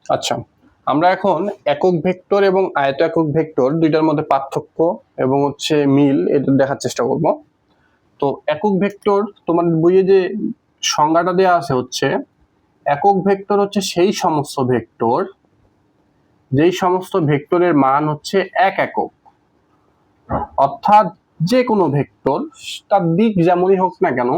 আচ্ছা, আমরা এখন একক ভেক্টর এবং আয়ত একক ভেক্টর দুইটার মধ্যে পার্থক্য এবং মিল এটা দেখার চেষ্টা করব। তো একক ভেক্টর তোমার বইয়ে যে সংজ্ঞাটা দেওয়া আছে একক ভেক্টর সেই সমস্ত ভেক্টর যেই সমস্ত ভেক্টরের মান এক একক, অর্থাৎ যে কোনো ভেক্টর তার দিক যেমনই হোক না কেন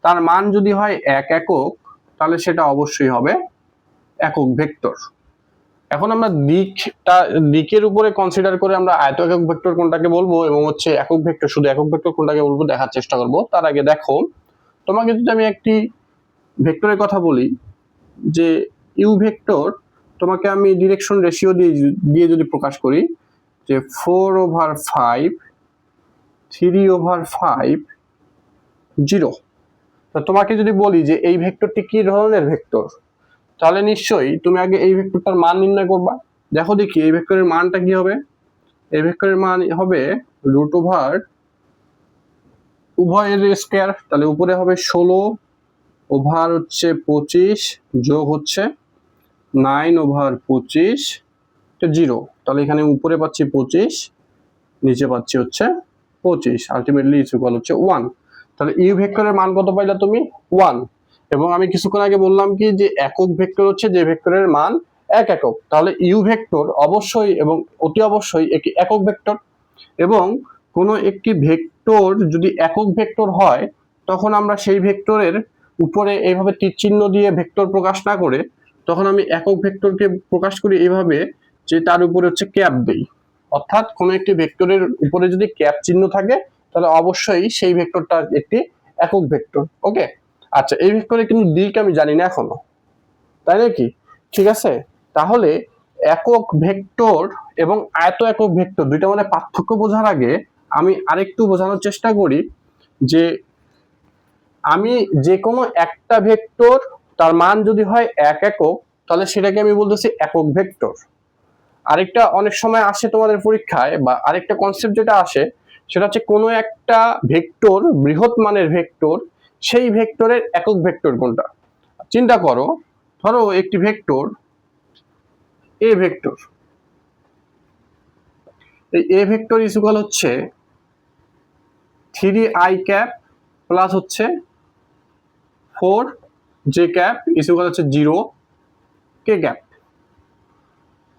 তার মান যদি হয় এক একক তাহলে সেটা অবশ্যই হবে একক ভেক্টর। এখন আমরা দিকের উপরে কনসিডার করে আমরা আয়ত একক ভেক্টর কোনটাকে বলবো এবং একক ভেক্টর শুধু একক ভেক্টর কোনটাকে বলবো দেখার চেষ্টা করব। তার আগে দেখো, তোমাকে যদি আমি একটি ভেক্টরের কথা বলি যে ইউ ভেক্টর, তোমাকে আমি ডিরেকশন রেশিও দিয়ে যদি প্রকাশ করি যে 4/5 3/5 0, তো তোমাকে যদি বলি যে এই ভেক্টরটি কি ধরনের ভেক্টর, তাহলে নিশ্চয়ই তুমি আগে এই ভেক্টরটার মান নির্ণয় করবা। দেখো দেখি এই ভেক্টরের মানটা কি হবে। এই ভেক্টরের মান হবে √, উভয়ের স্কয়ার, তাহলে উপরে হবে 16 ওভার 25 যোগ 9/25 0, তাহলে এখানে উপরে পাচ্ছি 25, নিচে পাচ্ছি 25, আলটিমেটলি ইজ ইকুয়াল 1। তাহলে ইউ ভেক্টরের মান কত পাইলা তুমি? 1। এবং আমি কিছুক্ষণ আগে বললাম কি যে একক ভেক্টর যে ভেক্টরের মান এক একক, তাহলে ইউ ভেক্টর অবশ্যই এবং অতি অবশ্যই একটি একক ভেক্টর। এবং কোনো একটি ভেক্টর যদি একক ভেক্টর হয় তখন আমরা সেই ভেক্টরের উপরে এইভাবে তীর চিহ্ন দিয়ে ভেক্টর প্রকাশ না করে তখন আমি একক ভেক্টরকে প্রকাশ করি এইভাবে যে তার উপরে ক্যাপ দেই। অর্থাৎ কোনো একটি ভেক্টরের উপরে যদি ক্যাপ চিহ্ন থাকে তাহলে অবশ্যই সেই ভেক্টরটা একটি একক ভেক্টর। ওকে, আচ্ছা, এই ভেক্টরে কিন্তু দিক আমি জানি না এখনো, তাই নাকি? ঠিক আছে, তাহলে একক ভেক্টর এবং আয়ত একক ভেক্টর দুইটা মানে পার্থক্য বোঝার আগে আমি আরেকটু বোঝানোর চেষ্টা করি যে আমি যে কোনো একটা ভেক্টর তার মান যদি হয় এক একক তাহলে সেটাকে আমি বলতেছি একক ভেক্টর। আরেকটা অনেক সময় আসে তোমাদের পরীক্ষায় বা আরেকটা কনসেপ্ট যেটা আসে সেটা কোনো একটা ভেক্টর বৃহৎ মানের ভেক্টর, সেই ভেক্টরের একক ভেক্টর কোনটা। চিন্তা করো, ধরো একটি ভেক্টর এ ভেক্টর, এই এ vector is equal 3i cap plus 4j cap is equal 0k cap.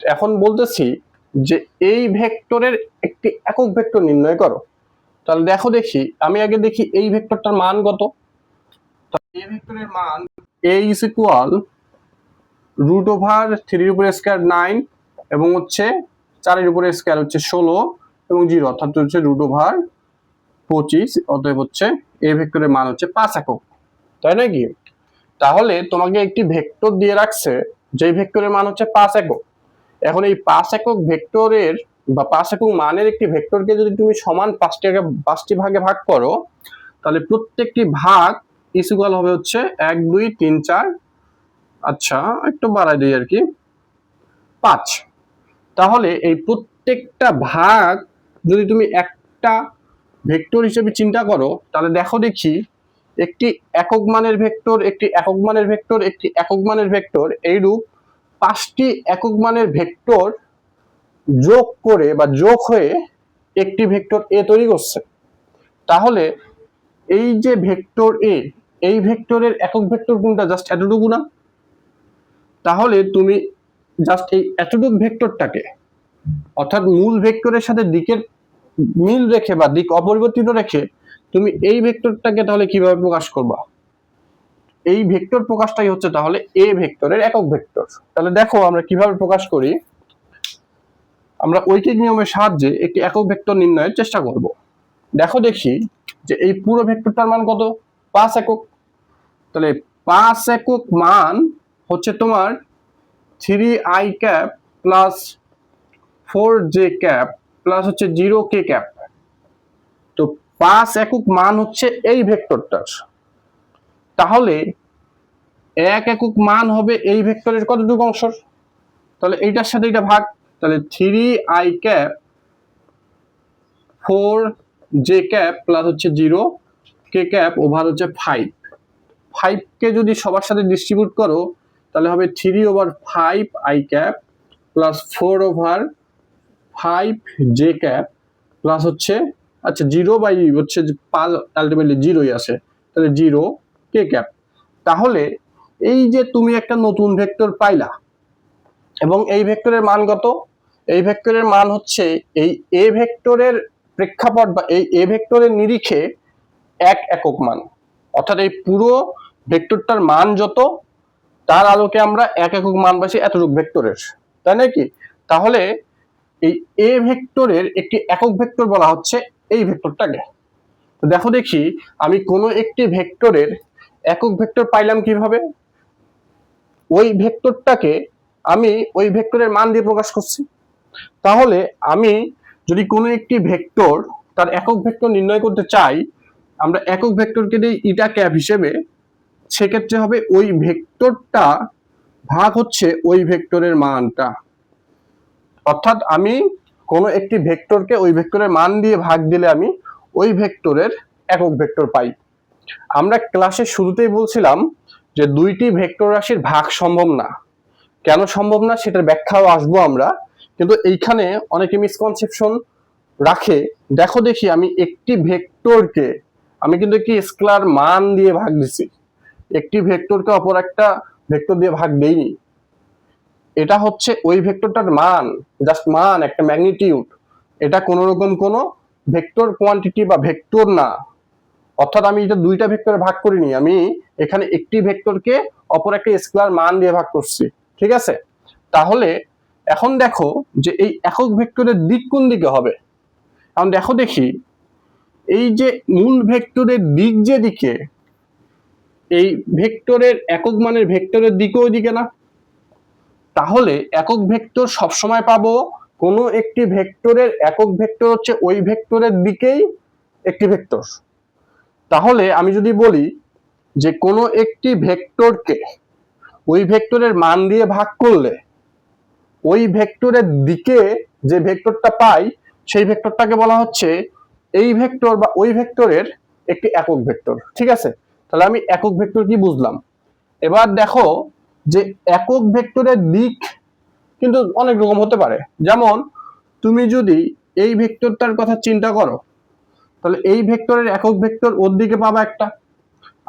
এখন বলতেছি যে এই ভেক্টরের একটি একক ভেক্টর নির্ণয় করো। তাহলে দেখো দেখি, আমি আগে দেখি এই ভেক্টরটার মান কত। এই ভেক্টরের মান a ইজ ইকুয়াল √3 এর উপরে স্কয়ার 9 এবং 4 এর উপরে স্কয়ার 16 এবং 0, অর্থাৎ √25, অতএব এই ভেক্টরের মান 5 একক, তাই নাকি? তাহলে তোমাকে একটি ভেক্টর দিয়ে রাখছে যে ভেক্টরের মান 5 একক। এখন এই 5 একক ভেক্টরের বা 5 একক মানের একটি ভেক্টরকে যদি তুমি সমান 5টি ভাগে ভাগ করো তাহলে প্রত্যেকটি ভাগ ইজ ইকুয়াল হবে 1 2 3 4, আচ্ছা একটু বাড়াই দিই আর কি, 5। তাহলে এই প্রত্যেকটা ভাগ যদি তুমি একটা ভেক্টর হিসেবে চিন্তা করো তাহলে দেখো দেখি একটি একক মানের ভেক্টর, একটি একক মানের ভেক্টর, একটি একক মানের ভেক্টর, এইরূপ 5টি একক মানের ভেক্টর যোগ করে বা যোগ হয়ে একটি ভেক্টর এ তৈরি করছে। তাহলে এই যে ভেক্টর এ, এই ভেক্টরের একক ভেক্টর কোনটা? জাস্ট এতটুকু না? তাহলে তুমি জাস্ট এই এতটুকু ভেক্টরটাকে, অর্থাৎ মূল ভেক্টরের সাথে দিকের মিল রেখে বা দিক অপরিবর্তিত রেখে তুমি এই ভেক্টরটাকে তাহলে কিভাবে প্রকাশ করবা? এই ভেক্টর প্রকাশটাই তাহলে এ ভেক্টরের একক ভেক্টর। তাহলে দেখো আমরা কিভাবে প্রকাশ করি। আমরা ঐকিক নিয়মের সাহায্যে একটি একক ভেক্টর নির্ণয়ের চেষ্টা করব। দেখো দেখি যে এই পুরো ভেক্টরটার মান কত? 5 একক। তাহলে 5 একক মান তোমার 3i cap plus 4j cap plus 0k cap. তো 5 একক মান এই ভেক্টরটার। তাহলে 1 একক মান হবে এই ভেক্টরের কতটুকু অংশ? তাহলে এইটার সাথে এটা ভাগ, তাহলে 3i cap 4j cap plus 0k cap over 5। 5কে যদি সবার সাথে ডিস্ট্রিবিউট করো তাহলে হবে 3/5 i প্লাস 4/5 j প্লাস হচ্ছে আচ্ছা 0 হচ্ছে 5 আলটিমেটলি 0ই আসে, তাহলে 0 k। তাহলে এই যে তুমি একটা নতুন ভেক্টর পাইলা এবং এই ভেক্টরের মান কত? এই ভেক্টরের মান হচ্ছে এই এ ভেক্টরের প্রেক্ষাপট বা এই এ ভেক্টরের নিরিখে 1 একক মান, অর্থাৎ এই পুরো ভেক্টরটার মান যত তার আলোকে আমরা 1 একক মান পাইছি এতটুকু ভেক্টরের, তাই নাকি? তাহলে এই এ ভেক্টরের একটি একক ভেক্টর বলা হচ্ছে এই ভেক্টরটাকে। তো দেখো দেখি আমি কোনো একটি ভেক্টরের একক ভেক্টর পাইলাম কিভাবে? ওই ভেক্টরটাকে আমি ওই ভেক্টরের মান দিয়ে প্রকাশ করছি। তাহলে আমি যদি কোনো একটি ভেক্টর তার একক ভেক্টর নির্ণয় করতে চাই, আমরা একক ভেক্টরকে দিই ইটা ক্যাপ হিসেবে, সেক্ষেত্রে হবে ওই ভেক্টরটা ভাগ হচ্ছে ওই ভেক্টরের মানটা। অর্থাৎ আমি কোনো একটি ভেক্টরকে ওই ভেক্টরের মান দিয়ে ভাগ দিলে আমি ওই ভেক্টরের একক ভেক্টর পাই। আমরা ক্লাসের শুরুতেই বলছিলাম যে দুইটি ভেক্টর রাশির ভাগ সম্ভব না। কেন সম্ভব না সেটার ব্যাখ্যাও আসবো আমরা, কিন্তু এইখানে অনেকে মিসকনসেপশন রাখে। দেখো দেখি আমি একটি ভেক্টরকে আমি কিন্তু একটি স্কেলার মান দিয়ে ভাগ দিছি, একটি ভেক্টরকে অপর একটা ভেক্টর দিয়ে ভাগ দেইনি। এটা হচ্ছে ওই ভেক্টরটার মান, জাস্ট মান, একটা ম্যাগনিটিউড। এটা কোনো রকম কোনো ভেক্টর কোয়ান্টিটি বা ভেক্টর না। অর্থাৎ আমি এটা দুইটা ভেক্টরে ভাগ করিনি, আমি এখানে একটি ভেক্টরকে অপর একটা স্কেলার মান দিয়ে ভাগ করছি, ঠিক আছে? তাহলে এখন দেখো যে এই একক ভেক্টরের দিক কোন দিকে হবে। এখন দেখো দেখি এই যে মূল ভেক্টরের দিক যেদিকে, এই ভেক্টরের একক মানের ভেক্টরের দিকে ওই দিকে না। তাহলে একক ভেক্টর সবসময় পাবো কোনো একটি ভেক্টরের একক ভেক্টর হচ্ছে ওই ভেক্টরের দিকেই একটি ভেক্টর। তাহলে আমি যদি বলি যে কোনো একটি ভেক্টরকে ওই ভেক্টরের মান দিয়ে ভাগ করলে ওই ভেক্টরের দিকে যে ভেক্টরটা পাই সেই ভেক্টরটাকে বলা হচ্ছে এই ভেক্টর বা ওই ভেক্টরের একটি একক ভেক্টর, ঠিক আছে? তাহলে আমি একক ভেক্টর কি বুঝলাম। এবার দেখো যে একক ভেক্টরের দিক কিন্তু অনেক রকম হতে পারে। যেমন তুমি যদি এই ভেক্টরটার কথা চিন্তা করো, তাহলে এই ভেক্টরের একক ভেক্টর ওর দিকে পাবা একটা।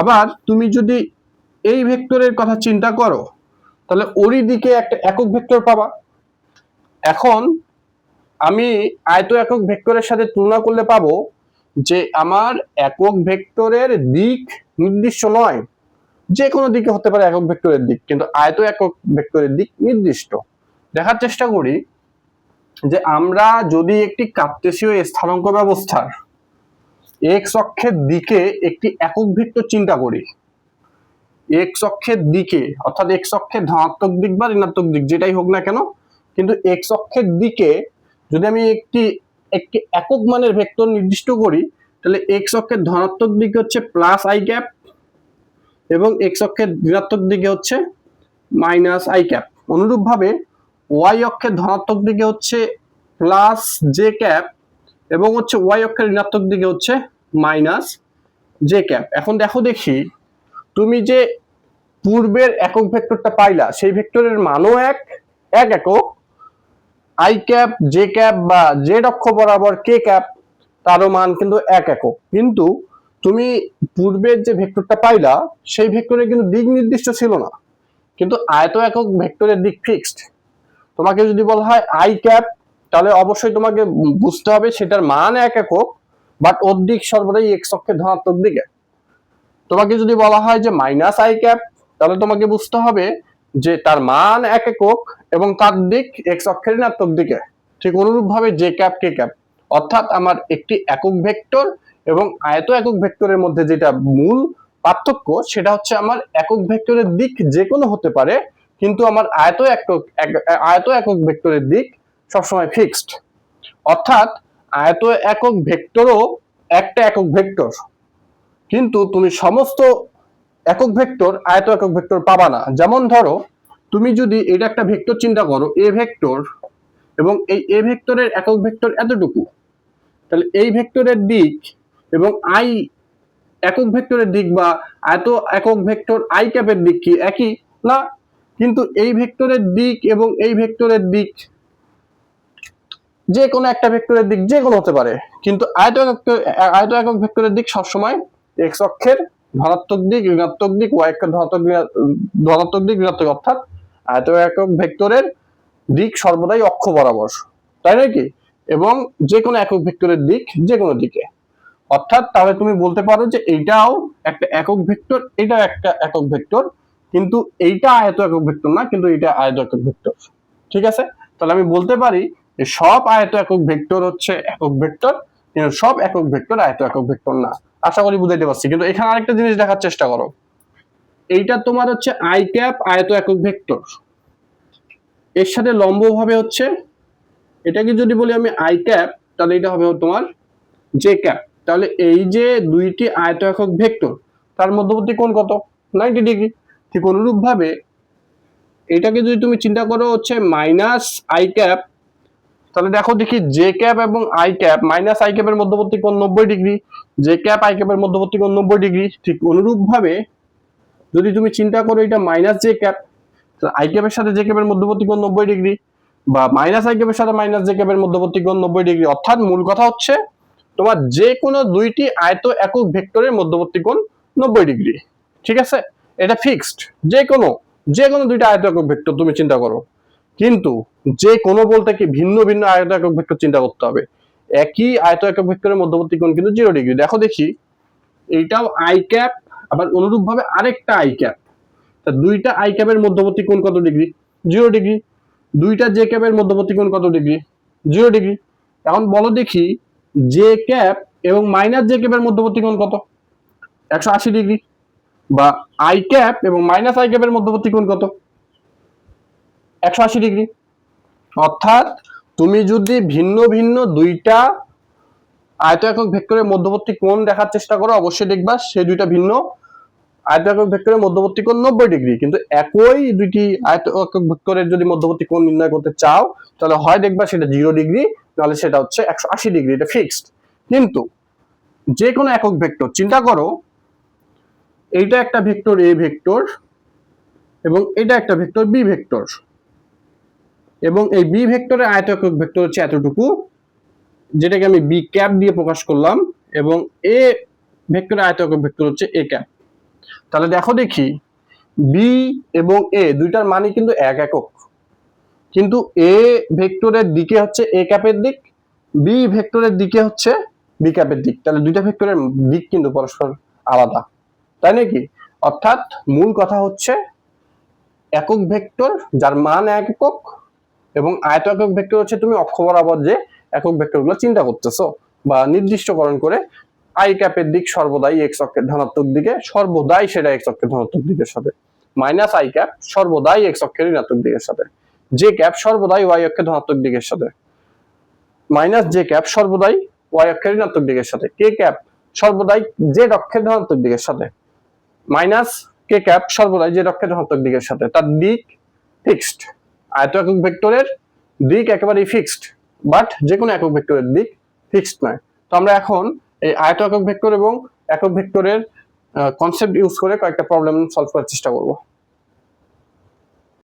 আবার তুমি যদি এই ভেক্টরের কথা চিন্তা করো, তাহলে ওরই দিকে একটা একক ভেক্টর পাবা। এখন আমি আয়ত একক ভেক্টরের সাথে তুলনা করলে পাবো যে আমার একক ভেক্টরের দিক নির্দিষ্ট নয়, যে কোনো দিকে হতে পারে একক ভেক্টরের দিক, কিন্তু আয়ত একক ভেক্টরের দিক নির্দিষ্ট। দেখার চেষ্টা করি যে আমরা যদি একটি কার্টেসীয় স্থানাঙ্ক ব্যবস্থার এক্স অক্ষের দিকে একটি একক ভেক্টর চিন্তা করি, এক্স অক্ষের দিকে অর্থাৎ এক্স অক্ষের ধনাত্মক দিক বা ঋণাত্মক দিক যেটাই হোক না কেন, কিন্তু এক্স অক্ষের দিকে যদি আমি একটি একটি একক মানের ভেক্টর নির্দিষ্ট করি, তাহলে এক্স অক্ষের ধনাত্মক দিকে হচ্ছে প্লাস আই ক্যাপ এবং এক্স অক্ষের ঋণাত্মক দিকে হচ্ছে মাইনাস আই ক্যাপ। অনুরূপভাবে ওয়াই অক্ষের ধনাত্মক দিকে হচ্ছে প্লাস জে ক্যাপ এবং হচ্ছে ওয়াই অক্ষের ঋণাত্মক দিকে হচ্ছে মাইনাস জে ক্যাপ। এখন দেখো দেখি তুমি যে পূর্বের একক ভেক্টরটা পাইলা সেই ভেক্টরের মানও এক একক, আই ক্যাপ জে ক্যাপ বা জেড অক্ষ বরাবর কে ক্যাপ তারও মান কিন্তু এক একক। কিন্তু তুমি পূর্বের যে ভেক্টরটা পাইলা সেই ভেক্টরের কিন্তু দিক নির্দিষ্ট ছিল না, কিন্তু আয়ত একক ভেক্টরের দিক ফিক্সড। তোমাকে যদি বলা হয় আই ক্যাপ, তাহলে অবশ্যই তোমাকে বুঝতে হবে সেটার মান এক একক, বাট ওর দিক সর্বদাই এক্স অক্ষের ধনাত্মক দিকে। তোমাকে যদি বলা হয় যে মাইনাস আই ক্যাপ, তাহলে তোমাকে বুঝতে হবে যে তার মান এক একক এবং তার দিক এক্স অক্ষের ঋণাত্মক দিকে। ঠিক অনুরূপভাবে জে ক্যাপ কে ক্যাপ, অর্থাৎ আমার একটি একক ভেক্টর এবং আয়ত একক ভেক্টরের মধ্যে যেটা মূল পার্থক্য সেটা হচ্ছে আমার একক ভেক্টরের দিক যে কোনো হতে পারে, কিন্তু আমার আয়ত একক ভেক্টরের দিক সবসময় ফিক্সড। অর্থাৎ আয়ত একক ভেক্টরও একটা একক ভেক্টর, কিন্তু তুমি সমস্ত একক ভেক্টর আয়ত একক ভেক্টর পাবা না। যেমন ধরো তুমি যদি এটা একটা ভেক্টর চিন্তা করো এ ভেক্টর, এবং এই এ ভেক্টরের একক ভেক্টর এতটুকু, তাহলে এই ভেক্টরের দিক এবং আই একক ভেক্টরের দিক বা আয়ত একক ভেক্টর আই ক্যাপের দিক কি একই না? কিন্তু এই ভেক্টরের দিক এবং এই ভেক্টরের দিক যে কোনো একটা ভেক্টরের দিক যে কোনো হতে পারে, কিন্তু আয়ত একক ভেক্টরের দিক সবসময় এক্স অক্ষের ধনাত্মক দিক, ঋণাত্মক দিক, ওয়াই অক্ষের ধনাত্মক দিক, ঋণাত্মক, অর্থাৎ আয়ত একক ভেক্টরের দিক সর্বদাই অক্ষ বরাবর, তাই নাকি? এবং যে কোনো একক ভেক্টরের দিক যে কোনো দিকে, অর্থাৎ তাহলে তুমি বলতে পারো যে এইটাও একটা একক ভেক্টর, এটাও একটা একক ভেক্টর, কিন্তু এইটা আয়ত একক ভেক্টর না, কিন্তু এটা আয়ত একক ভেক্টর। ঠিক আছে, তাহলে আমি বলতে পারি যে সব আয়ত একক ভেক্টর হচ্ছে একক ভেক্টর, কিন্তু সব একক ভেক্টর আয়ত একক ভেক্টর না। আশা করি বুঝাইতে পারছি। কিন্তু এখানে আরেকটা জিনিস দেখার চেষ্টা করো, এইটা তোমার হচ্ছে আই ক্যাপ আয়ত একক ভেক্টর, এর সাথে লম্বভাবে হচ্ছে এটাকে যদি বলি আমি আই ক্যাপ, তাহলে এটা হবে তোমার জে ক্যাপ। তাহলে এই যে দুইটি আয়ত একক ভেক্টর, তার মধ্যবর্তী কোণ কত? 90 ডিগ্রি। ঠিক অনুরূপ ভাবে এটাকে যদি তুমি চিন্তা করো হচ্ছে মাইনাস আই ক্যাপ, তাহলে দেখো দেখি জে ক্যাপ এবং আই ক্যাপ, মাইনাস আই ক্যাপের মধ্যবর্তী কোণ 90 ডিগ্রি, জে ক্যাপ আই ক্যাপের মধ্যবর্তী কোণ 90 ডিগ্রি। ঠিক অনুরূপ ভাবে যদি তুমি চিন্তা করো এটা মাইনাস জে ক্যাপ, আই ক্যাপের সাথে জে ক্যাপের মধ্যবর্তী কোণ 90 ডিগ্রি, বা মাইনাস আই ক্যাপের সাথে মাইনাস জে ক্যাপের মধ্যবর্তী কোণ 90 ডিগ্রি। অর্থাৎ মূল কথা হচ্ছে তোমার যে কোনো দুইটি আয়ত একক ভেক্টরের মধ্যবর্তী কোণ 90 ডিগ্রি। ঠিক আছে, এটা ফিক্সড। যে কোনো দুইটা আয়ত একক ভেক্টর তুমি চিন্তা করো, কিন্তু যে কোনো বলতে কি ভিন্ন ভিন্ন আয়ত একক ভেক্টর চিন্তা করতে হবে। একই আয়ত একক ভেক্টরের মধ্যবর্তী কোণ কিন্তু 0 ডিগ্রি। দেখো দেখি এইটাও আই ক্যাপ, আবার অনুরূপ ভাবে আরেকটা আই ক্যাপ, তা দুইটা আই ক্যাপের মধ্যবর্তী কোণ কত ডিগ্রি? 0 ডিগ্রি। দুইটা জে ক্যাপের মধ্যবর্তী কোণ কত ডিগ্রি? 0 ডিগ্রি। এখন বলো দেখি জে ক্যাপ এবং মাইনাস জে ক্যাপের মধ্যবর্তী কোণ কত? 180 ডিগ্রি। বা আই ক্যাপ এবং মাইনাস আই ক্যাপের মধ্যবর্তী কোণ কত? 180 ডিগ্রি। অর্থাৎ তুমি যদি ভিন্ন ভিন্ন দুইটা আয়ত একক ভেক্টরের মধ্যবর্তী কোণ দেখার চেষ্টা করো, অবশ্যই দেখবা সেই দুইটা ভিন্ন আয়ত একক ভেক্টরের মধ্যবর্তী কোণ 90 ডিগ্রি। কিন্তু একই দুইটি আয়ত একক ভেক্টরের যদি মধ্যবর্তী কোণ নির্ণয় করতে চাও, তাহলে হয় দেখবা সেটা 0 ডিগ্রি, নাহলে সেটা হচ্ছে 180 ডিগ্রি। এটা ফিক্সড। কিন্তু যে কোনো একক ভেক্টর চিন্তা করো, এইটা একটা ভেক্টর এ ভেক্টর এবং এটা একটা ভেক্টর বি ভেক্টর, এবং এই বি ভেক্টরের আয়ত একক ভেক্টর হচ্ছে এতটুকু, যেটাকে আমি বি ক্যাপ দিয়ে প্রকাশ করলাম, এবং এ ভেক্টরের আয়ত একক ভেক্টর হচ্ছে এ ক্যাপ। তাহলে দেখো দেখি বি এবং এ দুইটার মানই কিন্তু এক একক, কিন্তু এ ভেক্টরের দিকে হচ্ছে এ ক্যাপের দিক, বি ভেক্টরের দিকে হচ্ছে বি ক্যাপের দিক। তাহলে দুইটা ভেক্টরের দিক কিন্তু পরস্পর আলাদা, তাই নাকি? অর্থাৎ মূল কথা হচ্ছে একক ভেক্টর যার মান এক একক, এবং আয়ত একক ভেক্টর হচ্ছে তুমি অক্ষ বরাবর যে একক ভেক্টরগুলো চিন্তা করতেছো বা নির্দিষ্টকরণ করে, আই ক্যাপের দিক সর্বদাই এক্স অক্ষের ধনাত্মক দিকে, সর্বদাই সেটা এক্স অক্ষের ধনাত্মক দিকের সাথে, মাইনাস আই ক্যাপ সর্বদাই এক্স অক্ষের ঋণাত্মক দিকের সাথে, জে ক্যাপ সর্বদাই ওয়াই অক্ষের ধনাত্মক দিকের সাথে, মাইনাস জে ক্যাপ সর্বদাই ওয়াই অক্ষের ঋণাত্মক দিকের সাথে, কে ক্যাপ সর্বদাই জেড অক্ষের ধনাত্মক দিকের সাথে, মাইনাস কে ক্যাপ সর্বদাই জেড অক্ষের ধনাত্মক দিকের সাথে। তার দিক ফিক্সড। আয়ত একক ভেক্টরের দিক একেবারেই ফিক্সড, বাট যে কোনো একক ভেক্টরের দিক ফিক্সড নয়। তো আমরা এখন এই আয়ত একক ভেক্টর এবং একক ভেক্টরের কনসেপ্ট ইউজ করে কয়েকটা প্রবলেম সলভ করার চেষ্টা করব।